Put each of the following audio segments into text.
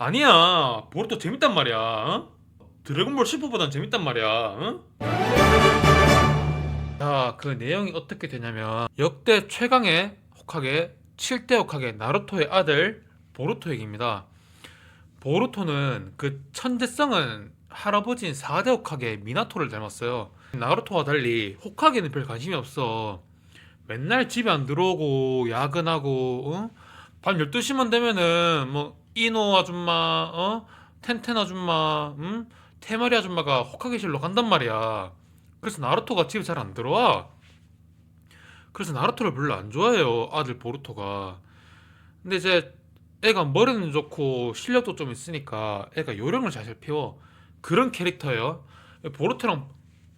아니야. 보루토 재밌단 말이야. 어? 드래곤볼 슈퍼보단 재밌단 말이야. 어? 자, 그 내용이 어떻게 되냐면 역대 최강의 호카게 7대 호카게 나루토의 아들 보루토 얘기입니다. 보루토는 그 천재성은 할아버지인 4대 호카게 미나토를 닮았어요. 나루토와 달리 호카게는 별 관심이 없어. 맨날 집에 안 들어오고 야근하고 밤 12시만 되면은 뭐 이노 아줌마 텐텐 아줌마 테마리 아줌마가 호카게실로 간단 말이야. 그래서 나루토가 집에 잘 안 들어와. 그래서 나루토를 별로 안 좋아해요, 아들 보루토가. 근데 이제 애가 머리는 좋고 실력도 좀 있으니까 애가 요령을 잘 피워. 그런 캐릭터예요. 보루토랑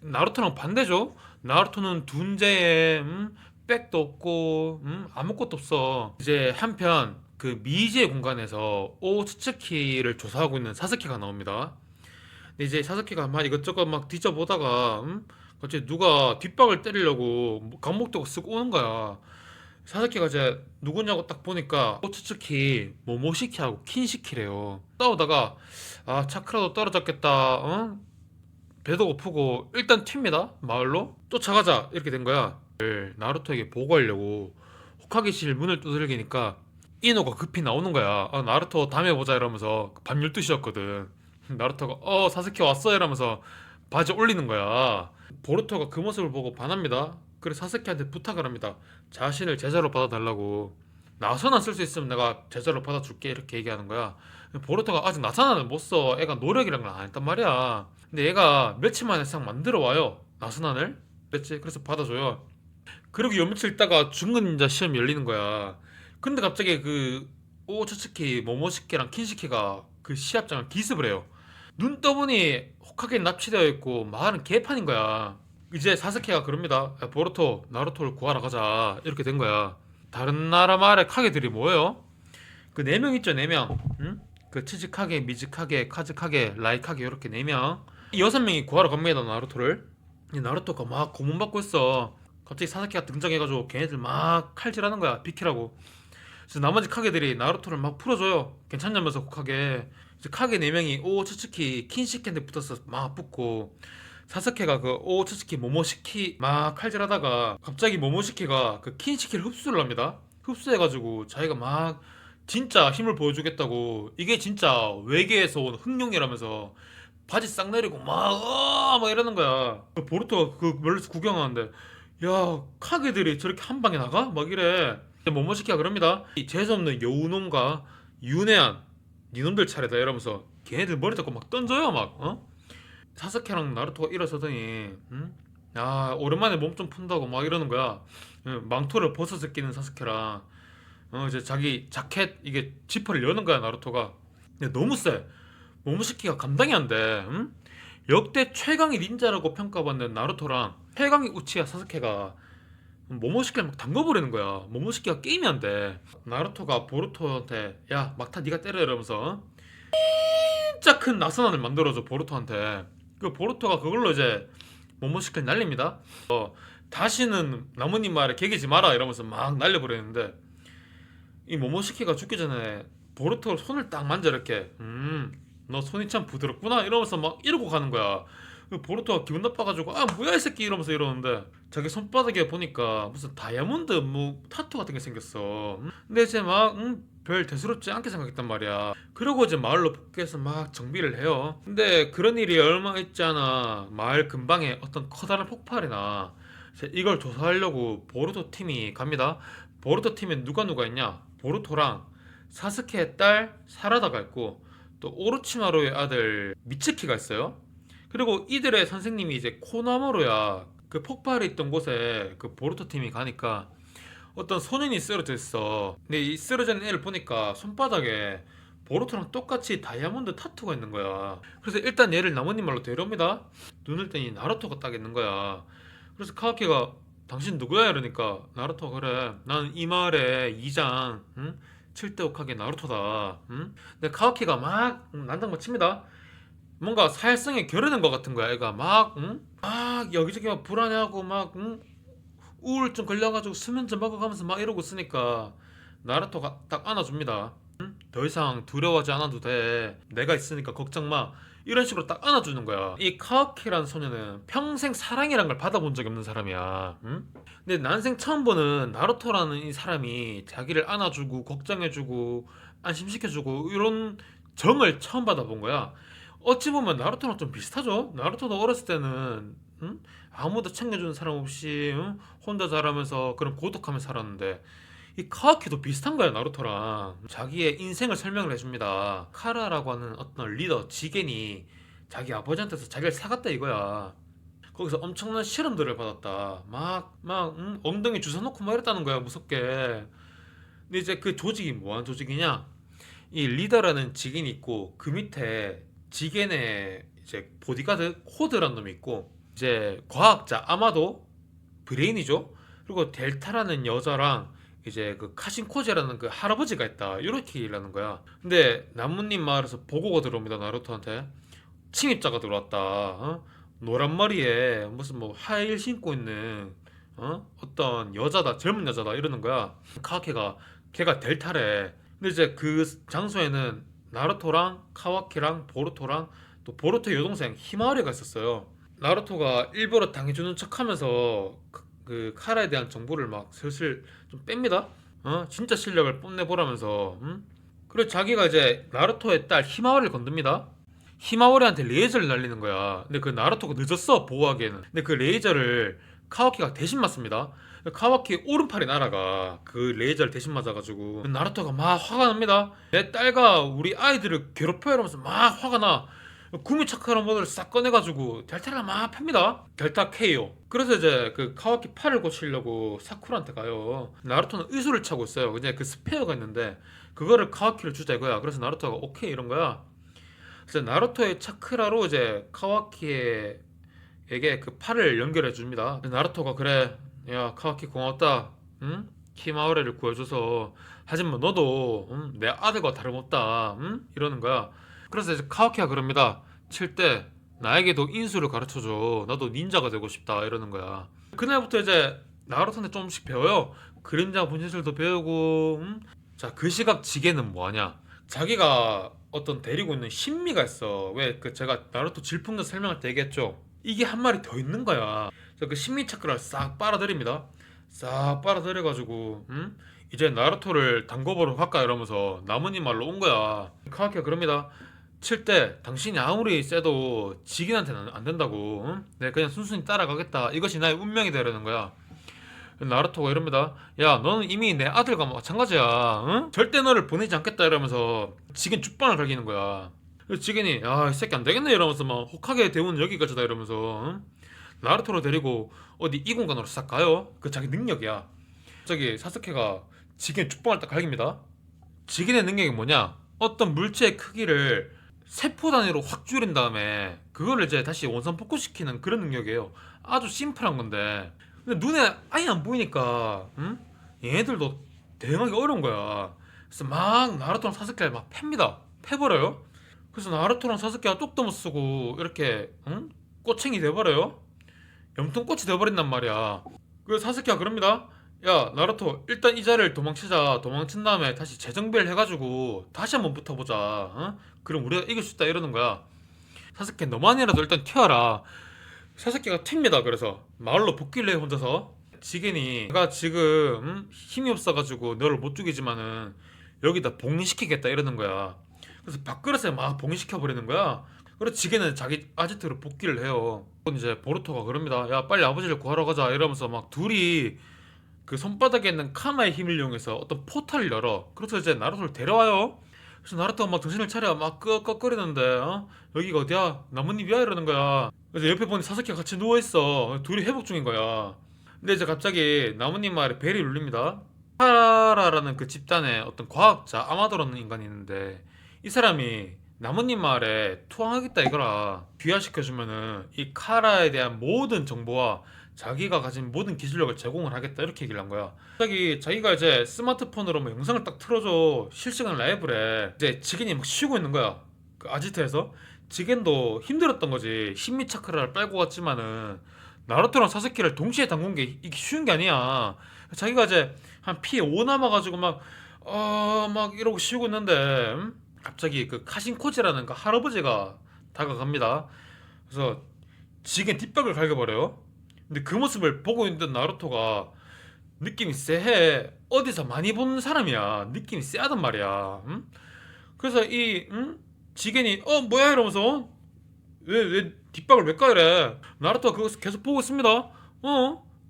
나루토랑 반대죠. 나루토는 둔재에 백도 없고 아무것도 없어. 이제 한편 그 미지의 공간에서 오츠츠키를 조사하고 있는 사스케가 나옵니다. 근데 이제 사스케가 막 이것저것 막 뒤져보다가 갑자기 누가 뒷박을 때리려고 강목도가 쓱 오는 거야. 사스케가 이제 누구냐고 딱 보니까 오츠츠키 모모시키하고 킨시키래요. 싸우다가 아 차크라도 떨어졌겠다. 배도 고프고 일단 튑니다. 마을로 쫓아가자 이렇게 된 거야. 나루토에게 보고하려고 호카게실 문을 두들기니까 이노가 급히 나오는 거야. 아, 나루토 다음에 보자 이러면서 밤 12시였거든. 나루토가 사스케 왔어 이러면서 바지 올리는 거야. 보루토가 그 모습을 보고 반합니다. 그래 사스케한테 부탁을 합니다. 자신을 제자로 받아달라고. 나선안 쓸 수 있으면 내가 제자로 받아줄게 이렇게 얘기하는 거야. 보루토가 아직 나선안을 못 써. 애가 노력이란 걸 안 했단 말이야. 근데 얘가 며칠 만에 싹 만들어 와요. 나선안을. 그랬지. 그래서 받아줘요. 그리고 요 며칠 있다가 중근 닌자 시험 열리는 거야. 근데 갑자기 그 오차츠키, 모모시키랑 킨시키가 그 시합장을 기습을 해요. 눈 떠보니 호카게 납치되어 있고 말은 개판인 거야. 이제 사스케가 그럽니다. 야, 보루토, 나루토를 구하러 가자. 이렇게 된 거야. 다른 나라 말의 카게들이 뭐예요? 그 네 명 있죠, 네 명. 응? 그 치즈카게, 미즈카게, 카즈카게, 라이카게 이렇게 네 명. 이 여섯 명이 구하러 갑니다, 나루토를. 이 나루토가 막 고문받고 있어. 갑자기 사사키가 등장해가지고 걔네들 막 칼질하는 거야, 비키라고. 그래서 나머지 카게들이 나루토를 막 풀어줘요. 괜찮냐면서 카게. 이제 카게 네 명이 오츠츠키, 킨시켄데 붙어서 막 붙고 사사케가 그 오츠츠키, 모모시키 막 칼질하다가 갑자기 모모시키가 그 킨시키를 흡수를 합니다. 흡수해가지고 자기가 막 진짜 힘을 보여주겠다고 이게 진짜 외계에서 온 흑룡이라면서 바지 싹 내리고 막 이러는 거야. 그 보루토가 그 멀리서 구경하는데 야 카게들이 저렇게 한 방에 나가? 막 이래. 모모시키가 그럽니다. 이 재수없는 여우놈과 윤회한 니놈들 차례다 이러면서 걔네들 머리 잡고 막 던져요 막 사스케랑 나루토가 일어서더니 야 오랜만에 몸 좀 푼다고 막 이러는 거야. 망토를 벗어서 끼는 사스케랑 이제 자기 자켓 이게 지퍼를 여는 거야 나루토가. 근데 너무 세. 모모시키가 감당이 안 돼. 역대 최강의 닌자라고 평가받는 나루토랑 최강의 우치야 사스케가 모모시키를 막 담궈버리는 거야. 모모시키가 게임이 안 돼. 나루토가 보루토한테 야 막타 네가 때려 이러면서 진짜 큰 나선안을 만들어줘 보루토한테. 그 보루토가 그걸로 이제 모모시키를 날립니다. 다시는 나뭇잎 말에 개기지 마라 이러면서 막 날려버리는데 이 모모시키가 죽기 전에 보루토 손을 딱 만져 이렇게 너 손이 참 부드럽구나 이러면서 막 이러고 가는 거야. 그 보루토가 기분 나빠가지고 아 뭐야 이 새끼 이러면서 이러는데 자기 손바닥에 보니까 무슨 다이아몬드 뭐 타투 같은 게 생겼어. 근데 이제 막 별 대수롭지 않게 생각했단 말이야. 그리고 이제 마을로 복귀해서 막 정비를 해요. 근데 그런 일이 얼마 있지 않아 마을 근방에 어떤 커다란 폭발이 나. 이제 이걸 조사하려고 보루토 팀이 갑니다. 보루토 팀에 누가 있냐? 보루토랑 사스케의 딸 사라다가 있고 또 오로치마루의 아들 미츠키가 있어요. 그리고 이들의 선생님이 이제 코나모로야. 그 폭발이 있던 곳에 그 보루토 팀이 가니까 어떤 소년이 쓰러져 있어. 근데 이 쓰러져 있는 애를 보니까 손바닥에 보루토랑 똑같이 다이아몬드 타투가 있는 거야. 그래서 일단 얘를 나뭇잎 말로 데려옵니다. 눈을 떼니 나루토가 딱 있는 거야. 그래서 카와키가 당신 누구야? 이러니까 나루토가 그래. 난 이 마을의 이장, 응? 7대 옥하게 나루토다. 응? 근데 카와키가 막 난장만 칩니다. 뭔가 사회성에 결여된 것 같은 거야. 애가 막, 응? 막 여기저기 막 불안해하고 막, 응? 우울증 걸려가지고 수면제 먹어가면서 막 이러고 있으니까 나루토가 딱 안아줍니다. 더 이상 두려워하지 않아도 돼. 내가 있으니까 걱정 마. 이런 식으로 딱 안아주는 거야. 이 카와키라는 소녀는 평생 사랑이란 걸 받아본 적이 없는 사람이야. 응? 근데 난생 처음 보는 나루토라는 이 사람이 자기를 안아주고 걱정해주고 안심시켜주고 이런 정을 처음 받아본 거야. 어찌 보면 나루토랑 좀 비슷하죠? 나루토도 어렸을 때는 응? 아무도 챙겨주는 사람 없이 응? 혼자 자라면서 그런 고독함에 살았는데 이 카와키도 비슷한 거야 나루토랑. 자기의 인생을 설명을 해줍니다. 카라라고 하는 어떤 리더 지겐이 자기 아버지한테서 자기를 사갔다 이거야. 거기서 엄청난 실험들을 받았다. 엉덩이 주워놓고 막 이랬다는 거야 무섭게. 근데 이제 그 조직이 뭐한 조직이냐, 이 리더라는 직인이 있고 그 밑에 지겐의 이제 보디가드 코드라는 놈이 있고, 이제 과학자 아마도 브레인이죠. 그리고 델타라는 여자랑 이제 그 카신코제라는 그 할아버지가 있다. 이렇게 얘기를 하는 거야. 근데 나뭇잎 마을에서 보고가 들어옵니다 나루토한테. 침입자가 들어왔다. 노란 머리에 무슨 뭐 하이힐 신고 있는 어떤 여자다, 젊은 여자다 이러는 거야. 카와키가 걔가 델타래. 근데 이제 그 장소에는 나루토랑 카와키랑 보루토랑 또 보루토의 여동생 히마와리가 있었어요. 나루토가 일부러 당해주는 척하면서 그 카라에 대한 정보를 막 슬슬 좀 뺍니다. 진짜 실력을 뽐내보라면서. 그리고 자기가 이제 나루토의 딸 히마와리를 건듭니다. 히마와리한테 레이저를 날리는 거야. 근데 그 나루토가 늦었어 보호하기에는. 근데 그 레이저를 카와키가 대신 맞습니다. 카와키 오른팔이 날아가 그 레이저를 대신 맞아가지고 나루토가 막 화가 납니다. 내 딸과 우리 아이들을 괴롭혀 이러면서 막 화가 나. 구미 차크라는 모델을 싹 꺼내가지고 델타를 막 팹니다. 델타 KO. 그래서 이제 그 카와키 팔을 고치려고 사쿠라한테 가요. 나루토는 의수를 차고 있어요. 그냥 그 스페어가 있는데 그거를 카와키를 주자 이거야. 그래서 나루토가 오케이 이런 거야. 그래서 나루토의 차크라로 이제 카와키에게 그 팔을 연결해 줍니다. 나루토가 그래, 야 카와키 고맙다. 응? 키마오레를 구해줘서. 하지만 너도 내 아들과 다름없다. 응? 이러는 거야. 그래서 이제 카와키가 그럽니다. 칠 때 나에게도 인수를 가르쳐줘. 나도 닌자가 되고 싶다 이러는 거야. 그날부터 이제 나루토한테 조금씩 배워요. 그림자 분신술도 배우고. 자, 그 시각 지게는 뭐하냐? 자기가 어떤 데리고 있는 신미가 있어. 왜 그 제가 나루토 질풍전 설명할 때 얘기했죠. 이게 한 마리 더 있는 거야. 그래서 그 신미 차크를 싹 빨아들입니다. 싹 빨아들여가지고 이제 나루토를 단거보러 갈까 이러면서 나뭇잎 말로 온 거야. 카와키가 그럽니다. 칠 때 당신이 아무리 세도 지긴한테는 안 된다고. 응? 내가 그냥 순순히 따라가겠다. 이것이 나의 운명이 되려는 거야. 나루토가 이럽니다. 야, 너는 이미 내 아들과 마찬가지야. 응? 절대 너를 보내지 않겠다 이러면서 지겐 죽방을 갈기는 거야. 그래서 지겐이 야, 이 새끼 안 되겠네 이러면서 막 호카게 대우는 여기까지다 이러면서 나루토를 데리고 어디 이 공간으로 싹 가요. 그 자기 능력이야. 저기 사스케가 지겐 죽방을 딱 갈깁니다. 지겐의 능력이 뭐냐? 어떤 물체의 크기를 세포 단위로 확 줄인 다음에 그걸 이제 다시 원상 복구시키는 그런 능력이에요. 아주 심플한 건데 근데 눈에 아예 안 보이니까 얘네들도 대응하기 어려운 거야. 그래서 막 나루토랑 사스케를 막 팹니다. 패버려요. 그래서 나루토랑 사스케가 뚝도 못 쓰고 이렇게 꼬챙이 돼버려요. 염통꽃이 돼버린단 말이야. 그래서 사스케가 그럽니다. 야 나루토 일단 이 자리를 도망치자. 도망친 다음에 다시 재정비를 해가지고 다시 한번 붙어보자. 그럼 우리가 이길 수 있다 이러는 거야. 사스케 너만이라도 일단 튀어라. 사스케가 튑니다. 그래서 마을로 복귀를 해 혼자서. 지겐이 내가 지금 힘이 없어가지고 너를 못 죽이지만은 여기다 봉인시키겠다 이러는 거야. 그래서 밥그릇에 막 봉인시켜 버리는 거야. 그래서 지겐은 자기 아지트로 복귀를 해요. 이제 보루토가 그럽니다. 야 빨리 아버지를 구하러 가자 이러면서 막 둘이 그 손바닥에 있는 카마의 힘을 이용해서 어떤 포탈을 열어. 그래서 이제 나루토를 데려와요. 그래서 나루토가 막 정신을 차려 막 끄덕거리는데 여기가 어디야? 나뭇잎이야? 이러는 거야. 그래서 옆에 보니 사스케가 같이 누워있어. 둘이 회복 중인 거야. 근데 이제 갑자기 나뭇잎 마을에 벨이 울립니다. 카라라는 그 집단의 어떤 과학자 아마도라는 인간이 있는데 이 사람이 나뭇잎 마을에 투항하겠다 이거라. 귀화시켜주면은 이 카라에 대한 모든 정보와 자기가 가진 모든 기술력을 제공을 하겠다 이렇게 얘기를 한 거야. 갑자기 자기가 이제 스마트폰으로 뭐 영상을 딱 틀어줘. 실시간 라이브래. 이제 지겐이 막 쉬고 있는 거야. 그 아지트에서. 지겐도 힘들었던 거지. 신미 차크라를 빨고 갔지만은 나루토랑 사스케를 동시에 담근 게 이게 쉬운 게 아니야. 자기가 이제 한 피 5 남아가지고 막 막 이러고 쉬고 있는데 갑자기 그 카신코지라는 그 할아버지가 다가갑니다. 그래서 지겐 뒷박을 갈겨버려요. 근데 그 모습을 보고 있는 나루토가 느낌이 쎄해. 어디서 많이 본 사람이야. 느낌이 쎄하단 말이야. 그래서 이 지겐이 뭐야 이러면서 왜 뒷박을 왜 까이래? 나루토가 그거 계속 보고 있습니다.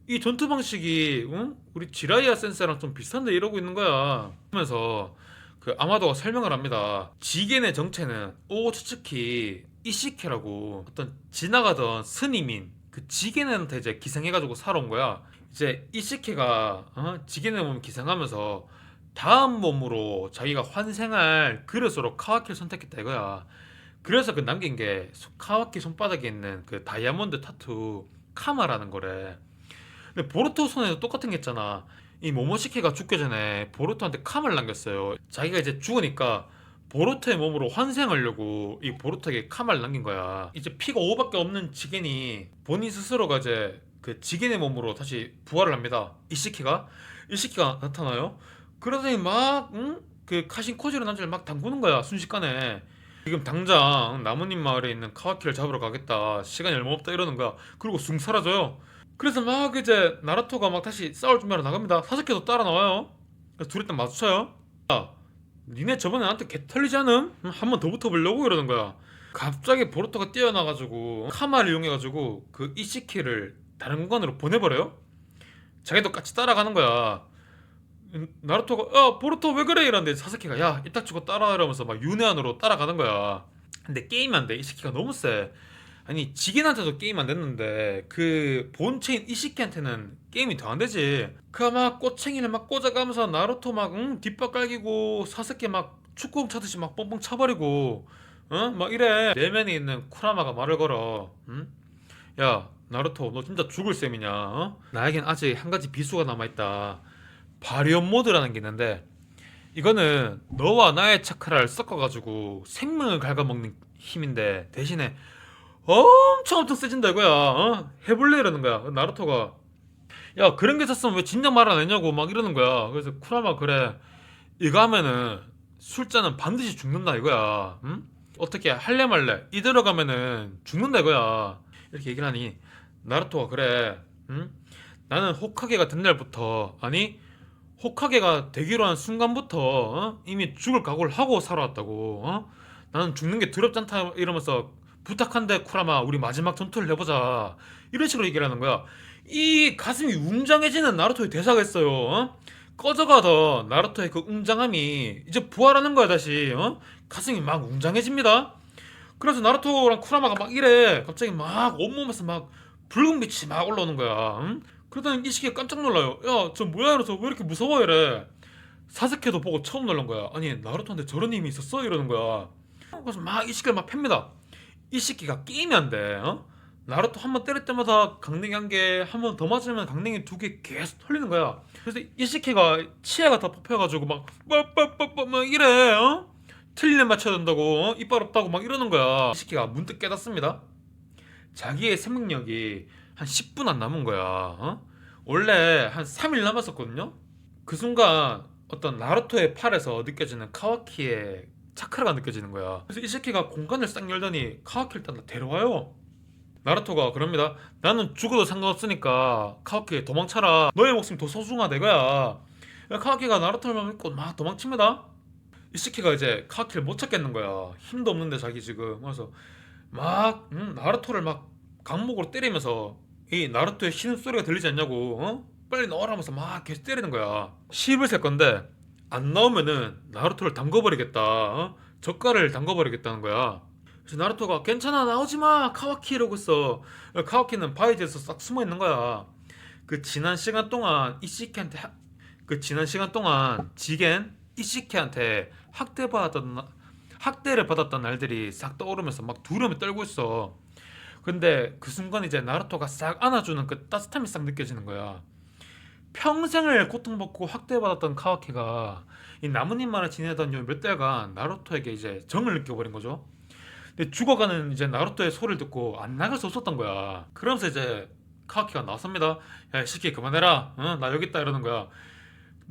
이 전투 방식이 우리 지라이아 센세랑 좀 비슷한데 이러고 있는 거야. 하면서 그 아마도가 설명을 합니다. 지겐의 정체는 오츠츠키 이시케라고 어떤 지나가던 스님인 그 지겐한테 이제 기생해가지고 살아온 거야. 이제 이시케가 지겐의 몸 기생하면서 다음 몸으로 자기가 환생할 그릇으로 카와키를 선택했다 이거야. 그래서 그 남긴 게 카와키 손바닥에 있는 그 다이아몬드 타투 카마라는 거래. 근데 보루토 손에도 똑같은 게 있잖아. 이 모모시키가 죽기 전에 보루토한테 카마를 남겼어요. 자기가 이제 죽으니까 보루토의 몸으로 환생하려고 이 보루토에게 카마를 남긴 거야. 이제 피가 5밖에 없는 지겐이 본인 스스로가 이제 그 지겐의 몸으로 다시 부활을 합니다. 이시키가 나타나요. 그러더니 막 그 카신 코지로 남자를 막 담그는 거야 순식간에. 지금 당장 나뭇잎 마을에 있는 카와키를 잡으러 가겠다. 시간이 얼마 없다 이러는 거야. 그리고 숭 사라져요. 그래서 막 이제 나루토가 막 다시 싸울 준비하러 나갑니다. 사스케도 따라 나와요. 그래서 둘이 딱 마주쳐요. 야, 니네 저번에 나한테 개 털리지 않음? 한 번 더 붙어보려고 이러는 거야. 갑자기 보루토가 뛰어나가지고 카마를 이용해가지고 그 이시키를 다른 공간으로 보내버려요. 자기도 같이 따라가는 거야. 나루토가 보루토 왜 그래 이러는데 사스케가 야 이딱 치고 따라 이러면서 막 윤회한으로 따라가는 거야. 근데 게임이 안 돼. 이시키가 너무 세. 아니 지긴한테도 게임 안 됐는데 그 본체인 이시키한테는 게임이 더 안 되지. 그 막 꼬챙이를 막 꽂아가면서 나루토 막 뒷박 깔기고 사스케 막 축구공 차듯이 막 뻥뻥 차버리고 막 이래. 내면에 있는 쿠라마가 말을 걸어. 야 나루토 너 진짜 죽을 셈이냐? 나에겐 아직 한 가지 비수가 남아있다. 바리온 모드라는 게 있는데 이거는 너와 나의 차크라를 섞어가지고 생명을 갉아먹는 힘인데 대신에 엄청 세진다 이거야. 해볼래 이러는 거야. 나루토가 야 그런 게 있었으면 왜 진작 말 안 했냐고 막 이러는 거야. 그래서 쿠라마 그래 이거 하면은 술자는 반드시 죽는다 이거야. 어떻게 할래 말래 이대로 가면은 죽는다 이거야. 이렇게 얘기를 하니 나루토가 그래 나는 호카게가 된 날부터 아니 호카게가 되기로 한 순간부터 이미 죽을 각오를 하고 살아왔다고. 나는 죽는 게 두렵지 않다 이러면서 부탁한데 쿠라마 우리 마지막 전투를 해보자 이런 식으로 얘기를 하는 거야. 이 가슴이 웅장해지는 나루토의 대사가 있어요. 꺼져가던 나루토의 그 웅장함이 이제 부활하는 거야 다시. 가슴이 막 웅장해집니다. 그래서 나루토랑 쿠라마가 막 이래 갑자기 막 온몸에서 막 붉은 빛이 막 올라오는 거야. 그러더니 이시기가 깜짝 놀라요. 야, 저 뭐야? 이러서 왜 이렇게 무서워 이래. 사스케도 보고 처음 놀란 거야. 아니 나루토한테 저런 힘이 있었어? 이러는 거야. 그래서 막 이시키를 막 팹니다. 이시키가 게임이 안 돼. 나루토 한 번 때릴 때마다 강냉이 한 개, 한 번 더 맞으면 강냉이 두 개 계속 털리는 거야. 그래서 이시키가 치아가 다 뽑혀가지고 막 이래. 틀리는 맞춰야 된다고. 이빨 없다고 막 이러는 거야. 이시키가 문득 깨닫습니다. 자기의 생명력이 한 10분 안 남은 거야. 원래 한 3일 남았었거든요. 그 순간 어떤 나루토의 팔에서 느껴지는 카와키의 차크라가 느껴지는 거야. 그래서 이시키가 공간을 싹 열더니 카와키를 일단 데려와요. 나루토가 그럽니다. 나는 죽어도 상관없으니까 카와키 도망쳐라. 너의 목숨이 더 소중하다 이거야. 카와키가 나루토를 믿고 막 도망칩니다. 이시키가 이제 카와키를 못 찾겠는 거야. 힘도 없는데 자기 지금. 그래서 막 나루토를 막 강목으로 때리면서 이 나루토의 신음소리가 들리지 않냐고 빨리 나오라면서 막 계속 때리는 거야. 10을 셀 건데 안 나오면은 나루토를 담궈버리겠다. 젓갈을 담궈버리겠다는 거야. 그래서 나루토가 괜찮아 나오지마 카와키 이러고 있어. 카와키는 바위 뒤에서 싹 숨어있는 거야. 그 지난 시간 동안 이시키한테 그 지난 시간 동안 지겐 이시키한테 학대를 받았던 날들이 싹 떠오르면서 막 두려움에 떨고 있어. 근데 그 순간 이제 나루토가 싹 안아주는 그 따뜻함이 싹 느껴지는 거야. 평생을 고통받고 학대받았던 카와키가 이 나뭇잎만을 지내던 요 몇 달간 나루토에게 이제 정을 느껴버린 거죠. 근데 죽어가는 이제 나루토의 소리를 듣고 안 나갈 수 없었던 거야. 그러면서 이제 카와키가 나섭니다. 야, 이 새끼 그만해라. 나 여기 있다 이러는 거야.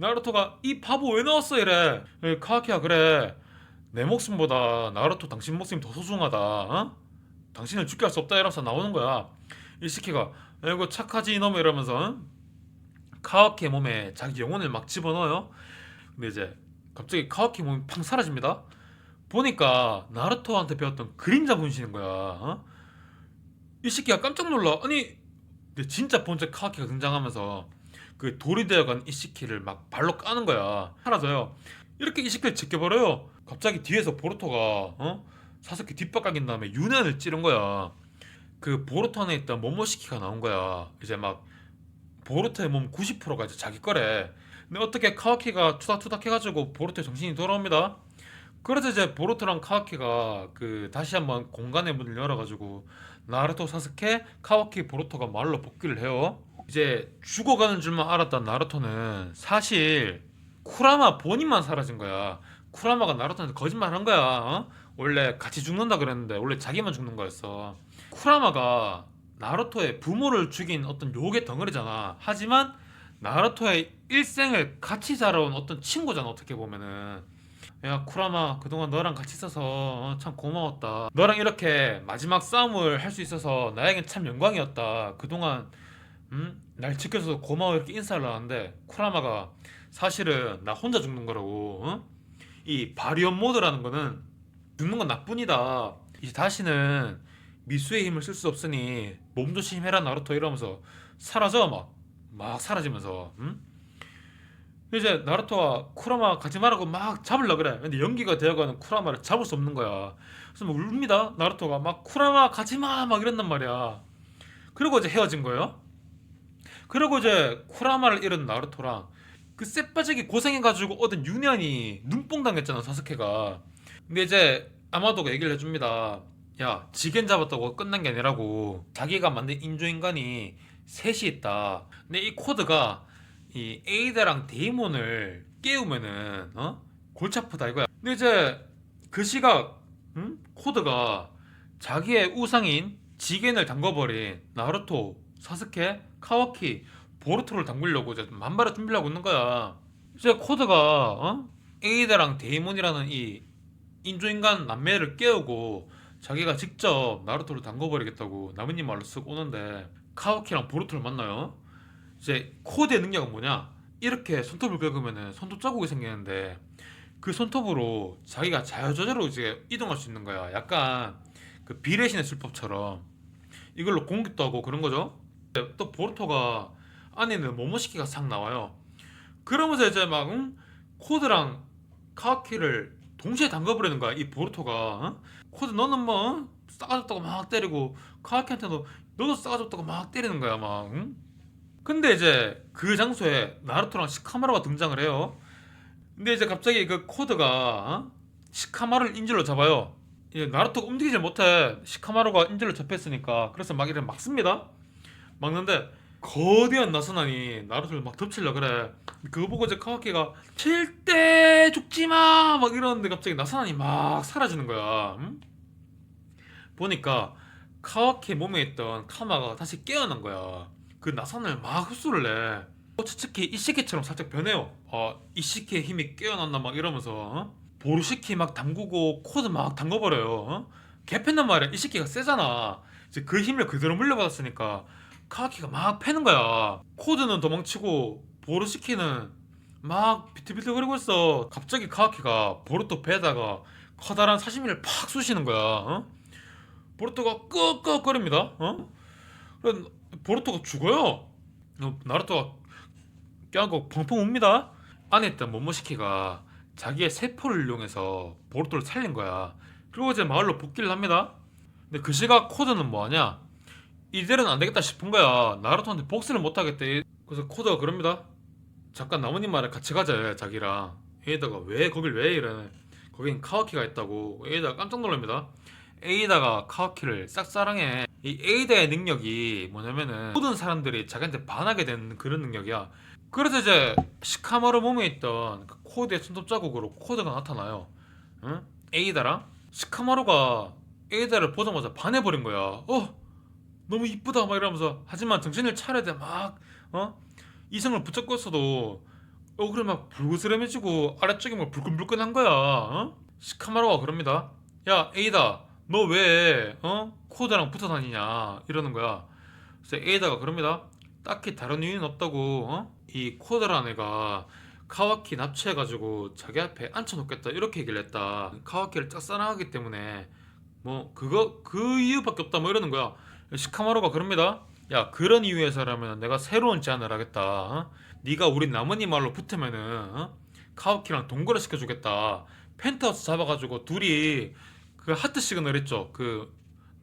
나루토가 이 바보 왜 나왔어 이래. 카와키가 그래. 내 목숨보다 나루토 당신 목숨이 더 소중하다. 어? 당신을 죽게 할 수 없다 이러면서 나오는 거야. 이시키가 아이고 착하지 이놈 이러면서 카와키의 몸에 자기 영혼을 막 집어넣어요. 근데 이제 갑자기 카와키 몸이 팡 사라집니다. 보니까 나루토한테 배웠던 그림자 분신인 거야. 어? 이시키가 깜짝 놀라. 아니 근데 진짜 본체 카와키가 등장하면서 그 돌이 되어간 이시키를 막 발로 까는 거야. 사라져요. 이렇게 이시키를 제껴버려요. 갑자기 뒤에서 보루토가 사스케 뒷박 깎인 다음에 유난을 찌른 거야. 그 보루토 안에 있던 모모시키가 나온 거야. 이제 막 보루토의 몸 90%가 이제 자기 거래. 근데 어떻게 카와키가 투닥투닥 해가지고 보루토의 정신이 돌아옵니다. 그래서 이제 보루토랑 카와키가 그 다시 한번 공간의 문을 열어가지고 나루토, 사스케, 카와키, 보루토가 말로 복귀를 해요. 이제 죽어가는 줄만 알았던 나루토는 사실 쿠라마 본인만 사라진 거야. 쿠라마가 나루토한테 거짓말한 거야. 원래 같이 죽는다 그랬는데 원래 자기만 죽는 거였어. 쿠라마가 나루토의 부모를 죽인 어떤 요괴 덩어리잖아. 하지만 나루토의 일생을 같이 살아온 어떤 친구잖아. 어떻게 보면은 야 쿠라마 그동안 너랑 같이 있어서 참 고마웠다. 너랑 이렇게 마지막 싸움을 할 수 있어서 나에겐 참 영광이었다. 그동안 날 지켜줘서 고마워 이렇게 인사를 하는데 쿠라마가 사실은 나 혼자 죽는 거라고. 이 바리온 모드라는 거는 죽는 건 나뿐이다. 이제 다시는 미수의 힘을 쓸 수 없으니 몸 조심해라 나루토 이러면서 사라져. 막 사라지면서 이제 나루토와 쿠라마 가지 말라고 막 잡으려 그래. 근데 연기가 되어가는 쿠라마를 잡을 수 없는 거야. 그래서 막 울립니다. 나루토가 막 쿠라마 가지마 막 이런단 말이야. 그리고 이제 헤어진 거예요. 그리고 이제 쿠라마를 잃은 나루토랑 그 쎄빠지게 고생해가지고 얻은 유년이 눈뽕 당했잖아 사스케가. 근데 이제 아마도가 얘기를 해줍니다. 야 지겐 잡았다고 끝난 게 아니라고. 자기가 만든 인조인간이 셋이 있다. 근데 이 코드가 이 에이다랑 데이몬을 깨우면은 골치 아프다 이거야. 근데 이제 그 시각 코드가 자기의 우상인 지겐을 담궈버린 나루토, 사스케, 카와키, 보루토를 담그려고 이제 만발의 준비를 하고 있는 거야. 이제 코드가 에이다랑 데이몬이라는 이 인조인간 남매를 깨우고 자기가 직접 나루토를 담궈버리겠다고 나뭇잎 말로 쓱 오는데 카와키랑 보루토를 만나요. 이제 코드의 능력은 뭐냐? 이렇게 손톱을 긁으면 손톱 자국이 생기는데 그 손톱으로 자기가 자유자재로 이제 이동할 수 있는 거야. 약간 그 비례신의 술법처럼 이걸로 공격도 하고 그런 거죠. 또 보루토가 안에는 모모시키가 싹 나와요. 그러면서 이제 막 코드랑 카와키를 동시에 담가버리는 거야. 이 보루토가 코드 너는 뭐 싸가졌다고 막 때리고 카와키한테도 너도 싸가졌다고 막 때리는 거야 막. 근데 이제 그 장소에 나루토랑 시카마루가 등장을 해요. 근데 이제 갑자기 그 코드가 시카마루를 인질로 잡아요. 이제 나루토가 움직이질 못해. 시카마루가 인질로 잡혔으니까. 그래서 막 이래 막습니다. 막는데 거대한 나선안이 나루토를 막 덮치려 그래. 그거 보고 이제 카와키가 절대 죽지마 막 이러는데 갑자기 나선안이 막 사라지는 거야. 보니까 카와키 몸에 있던 카마가 다시 깨어난 거야. 그 나선을 막 흡수를 내. 특히 이시키처럼 살짝 변해요. 이시키의 힘이 깨어났나 막 이러면서 보루시키 막 담그고 코드 막 담궈버려요. 개팬단 말이야. 이시키가 세잖아. 이제 그 힘을 그대로 물려받았으니까 카와키가 막 패는 거야. 코드는 도망치고 보루시키는 막 비틀비틀거리고 있어. 갑자기 카와키가 보루토 배에다가 커다란 사시미를 팍 쑤시는 거야. 보루토가 끄끄거립니다. 그래 보루토가 죽어요. 나루토가 껴안고 펑펑 웁니다. 안에 있던 모모시키가 자기의 세포를 이용해서 보루토를 살린 거야. 그리고 이제 마을로 복귀를 합니다. 근데 그 시각 코드는 뭐하냐? 이대로는 안 되겠다 싶은 거야. 나루토한테 복수를 못 하겠대. 그래서 코드가 그럽니다. 잠깐 나뭇잎 말에 같이 가자 자기랑. 에이다가 왜 거길 왜 이래? 거긴 카와키가 있다고. 에이다가 깜짝 놀랍니다. 에이다가 카와키를 싹사랑해. 이 에이다의 능력이 뭐냐면은 모든 사람들이 자기한테 반하게 되는 그런 능력이야. 그래서 이제 시카마루 몸에 있던 그 코드의 손톱 자국으로 코드가 나타나요. 응? 에이다랑 시카마루가 에이다를 보자마자 반해버린 거야. 너무 이쁘다 막 이러면서. 하지만 정신을 차려야 돼. 막 이성을 붙잡고 있어도 얼굴이 막 불그스름해지고 아래쪽이 막 불끈불끈한 거야. 어? 시카마루가 그럽니다. 야 에이다, 너 왜 코드랑 붙어 다니냐 이러는 거야. 그래서 에이다가 그럽니다. 딱히 다른 이유는 없다고. 이 코드라는 애가 카와키 납치해가지고 자기 앞에 앉혀놓겠다 이렇게 얘기를 했다. 카와키를 짝사랑하기 때문에 뭐 그거 그 이유밖에 없다 뭐 이러는 거야. 시카마루가 그럽니다. 야 그런 이유에서라면 내가 새로운 제안을 하겠다. 네가 우리 나머니 말로 붙으면은 카와키랑 동거를 시켜주겠다. 펜트하우스 잡아가지고 둘이 그 하트 시그널 했죠. 그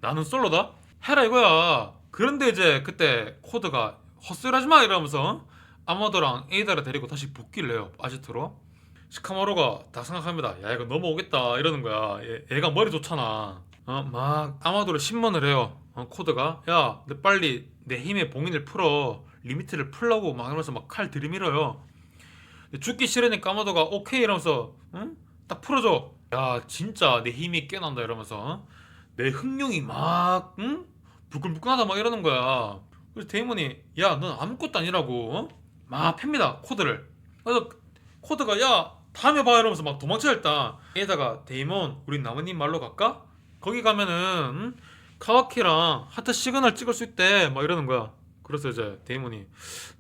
나는 솔로다 해라 이거야. 그런데 이제 그때 코드가 헛소리하지마 이러면서 아마도랑 에이다를 데리고 다시 복귀를 해요, 아지트로. 시카마루가 다 생각합니다. 야 이거 넘어오겠다 이러는 거야. 얘가 머리 좋잖아. 막 아마도를 신문을 해요. 코드가 야 너 빨리 내 힘의 봉인을 풀어, 리미트를 풀라고 막 이러면서 막 칼 들이밀어요. 죽기 싫으니까 아마도가 오케이 이러면서 응? 딱 풀어줘. 야 진짜 내 힘이 깨난다 이러면서 내 흥룡이 막 응? 불끈불끈하다 막 이러는 거야. 그래서 데이몬이 야 넌 아무것도 아니라고 막 팹니다 코드를. 그래서 코드가 야 다음에 봐 이러면서 막 도망쳐 일단. 에다가 데이몬 우리 나무님 말로 갈까? 거기 가면은 카와키랑 하트 시그널 찍을 수 있대 막 이러는 거야. 그래서 이제 데이몬이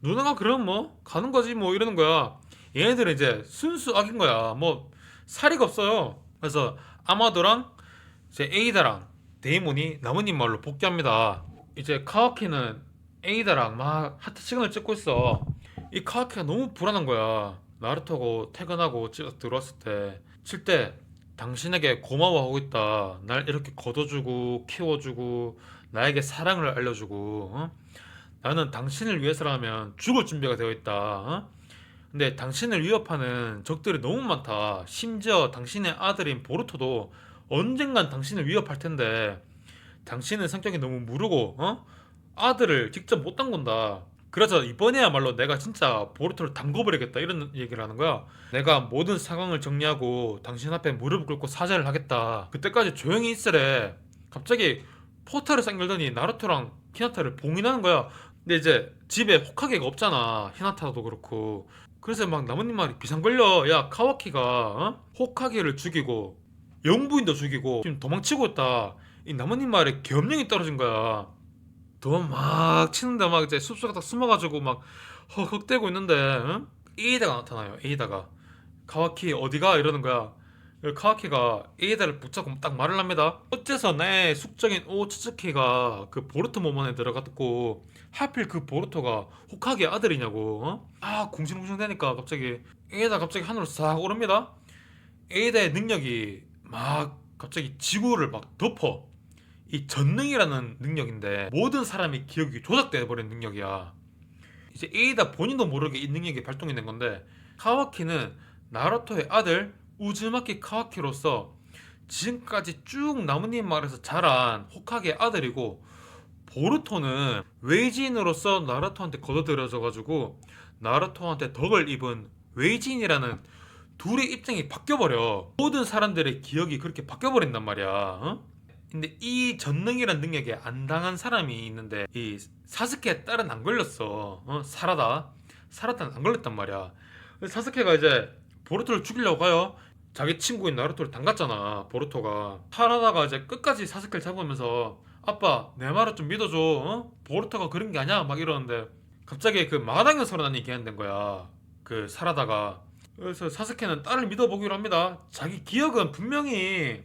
누나가 그럼 뭐 가는 거지 뭐 이러는 거야. 얘네들은 이제 순수 악인 거야. 뭐 사리가 없어요. 그래서 아마도랑 이제 에이다랑 데이몬이 나무님 말로 복귀합니다. 이제 카와키는 에이다랑 막 하트 시그널 찍고 있어. 이 카와키가 너무 불안한 거야. 나루토고 퇴근하고 집에 들어왔을 때 칠 때 당신에게 고마워하고 있다. 날 이렇게 걷어주고 키워주고 나에게 사랑을 알려주고 나는 당신을 위해서라면 죽을 준비가 되어 있다. 근데 당신을 위협하는 적들이 너무 많다. 심지어 당신의 아들인 보루토도 언젠간 당신을 위협할 텐데 당신은 성격이 너무 무르고 아들을 직접 못 담근다. 그래서 이번에야말로 내가 진짜 보루토를 담궈버리겠다 이런 얘기를 하는 거야. 내가 모든 상황을 정리하고 당신 앞에 무릎을 꿇고 사죄를 하겠다. 그때까지 조용히 있으래. 갑자기 포탈을 쌍열더니 나루토랑 히나타를 봉인하는 거야. 근데 이제 집에 호카게가 없잖아. 히나타도 그렇고. 그래서 막 나뭇잎 말이 비상 걸려. 야 카와키가 호카게를 죽이고 영부인도 죽이고 지금 도망치고 있다. 이 나뭇잎 말에 계엄령이 떨어진 거야. 도망 막 치는데 막 이제 숲속에 딱 숨어가지고 막 헉헉대고 있는데 에이다가 나타나요. 에이다가 카와키 어디가 이러는 거야. 카와키가 에이다를 붙잡고 딱 말을 합니다. 어째서 내 숙적인 오츠츠키가 그 보루토 몸 안에 들어갔고 하필 그 보루토가 호카게 아들이냐고. 궁시렁궁시렁 되니까 갑자기 에이다 갑자기 하늘로 싹 오릅니다. 에이다의 능력이 막 갑자기 지구를 막 덮어. 이 전능이라는 능력인데 모든 사람의 기억이 조작돼 버린 능력이야. 이제 에이다 본인도 모르게 이 능력이 발동이 된 건데 카와키는 나루토의 아들 우즈마키 카와키로서 지금까지 쭉 나뭇잎 마을에서 자란 호카게 아들이고 보루토는 외지인으로서 나루토한테 걷어들여져 가지고 나루토한테 덕을 입은 외지인이라는 둘의 입장이 바뀌어버려. 모든 사람들의 기억이 그렇게 바뀌어버린단 말이야. 근데 이 전능이란 능력에 안 당한 사람이 있는데 이 사스케의 딸은 안 걸렸어. 사라다는 안 걸렸단 말이야. 그래서 사스케가 이제 보루토를 죽이려고 가요. 자기 친구인 나루토를 담갔잖아 보루토가. 사라다가 이제 끝까지 사스케를 잡으면서 아빠 내 말을 좀 믿어줘. 보루토가 그런 게 아니야 막 이러는데 갑자기 그 마당에서 난 얘기 한는 거야 그 사라다가. 그래서 사스케는 딸을 믿어보기로 합니다. 자기 기억은 분명히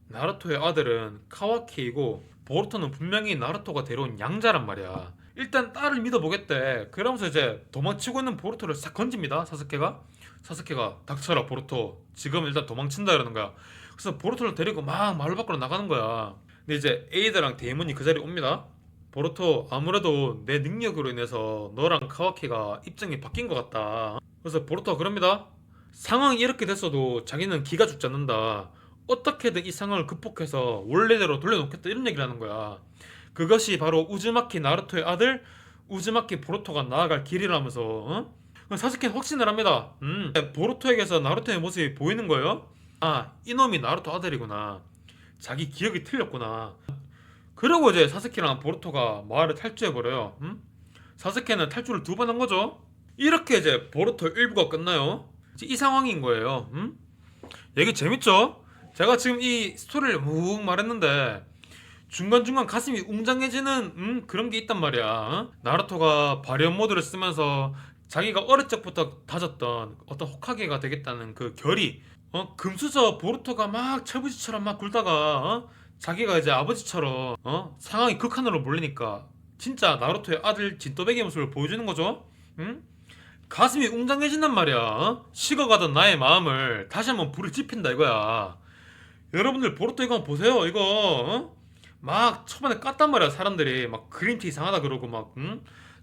나루토의 아들은 카와키이고 보루토는 분명히 나루토가 데려온 양자란 말이야. 일단 딸을 믿어보겠대. 그러면서 이제 도망치고 있는 보루토를 싹 건집니다. 사스케가 닥쳐라 보루토 지금 일단 도망친다 이러는 거야. 그래서 보루토를 데리고 막 마을 밖으로 나가는 거야. 근데 이제 에이드랑 데이몬이 그 자리에 옵니다. 보루토 아무래도 내 능력으로 인해서 너랑 카와키가 입장이 바뀐 것 같다. 그래서 보루토가 그럽니다. 상황이 이렇게 됐어도 자기는 기가 죽지 않는다. 어떻게든 이 상황을 극복해서 원래대로 돌려놓겠다 이런 얘기를 하는 거야. 그것이 바로 우즈마키 나루토의 아들 우즈마키 보루토가 나아갈 길이라면서 사스케는 확신을 합니다. 보루토에게서 나루토의 모습이 보이는 거예요. 이놈이 나루토 아들이구나. 자기 기억이 틀렸구나. 그리고 이제 사스케랑 보루토가 마을을 탈주해버려요. 사스케는 탈주를 두 번 한 거죠. 이렇게 이제 보루토 1부가 끝나요. 이제 이 상황인 거예요. 얘기 재밌죠? 제가 지금 이 스토리를 묵 말했는데 중간중간 가슴이 웅장해지는 그런 게 있단 말이야. 나루토가 발현 모드를 쓰면서 자기가 어릴 적부터 다졌던 어떤 호카게가 되겠다는 그 결의. 금수저 보루토가 막 철부지처럼 막 굴다가 자기가 이제 아버지처럼 상황이 극한으로 몰리니까 진짜 나루토의 아들 진또배기의 모습을 보여주는 거죠. 응? 가슴이 웅장해진단 말이야. 식어가던 나의 마음을 다시 한번 불을 지핀다 이거야. 여러분들 보루토 이거 한번 보세요. 이거 막 초반에 깠단 말이야. 사람들이 막 그린티 이상하다 그러고 막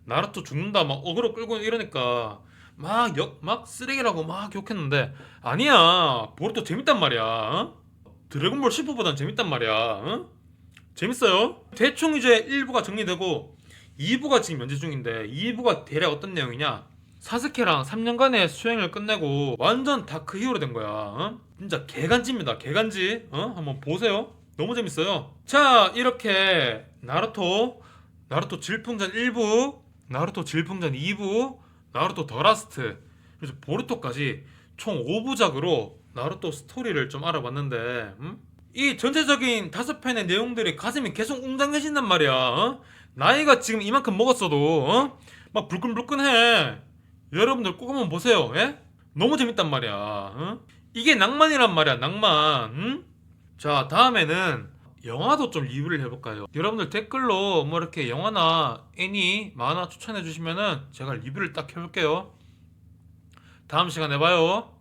나루토 죽는다 막 어그로 끌고 이러니까 막 쓰레기라고 막 욕했는데 아니야. 보루토 재밌단 말이야. 드래곤볼 슈퍼보단 재밌단 말이야. 재밌어요. 대충 이제 1부가 정리되고 2부가 지금 연재 중인데 2부가 대략 어떤 내용이냐. 사스케랑 3년간의 수행을 끝내고 완전 다크 히어로 된 거야. 진짜 개간지입니다. 개간지. 한번 보세요. 너무 재밌어요. 자, 이렇게 나루토 질풍전 1부, 나루토 질풍전 2부, 나루토 더 라스트, 그래서 보루토까지 총 5부작으로 나루토 스토리를 좀 알아봤는데, 이 전체적인 5편의 내용들이 가슴이 계속 웅장해진단 말이야. 나이가 지금 이만큼 먹었어도 막 불끈불끈해. 여러분들 꼭 한번 보세요. 예? 너무 재밌단 말이야. 이게 낭만이란 말이야. 낭만. 자, 다음에는 영화도 좀 리뷰를 해볼까요? 여러분들 댓글로 뭐 이렇게 영화나 애니, 만화 추천해 주시면은 제가 리뷰를 딱 해볼게요. 다음 시간에 봐요.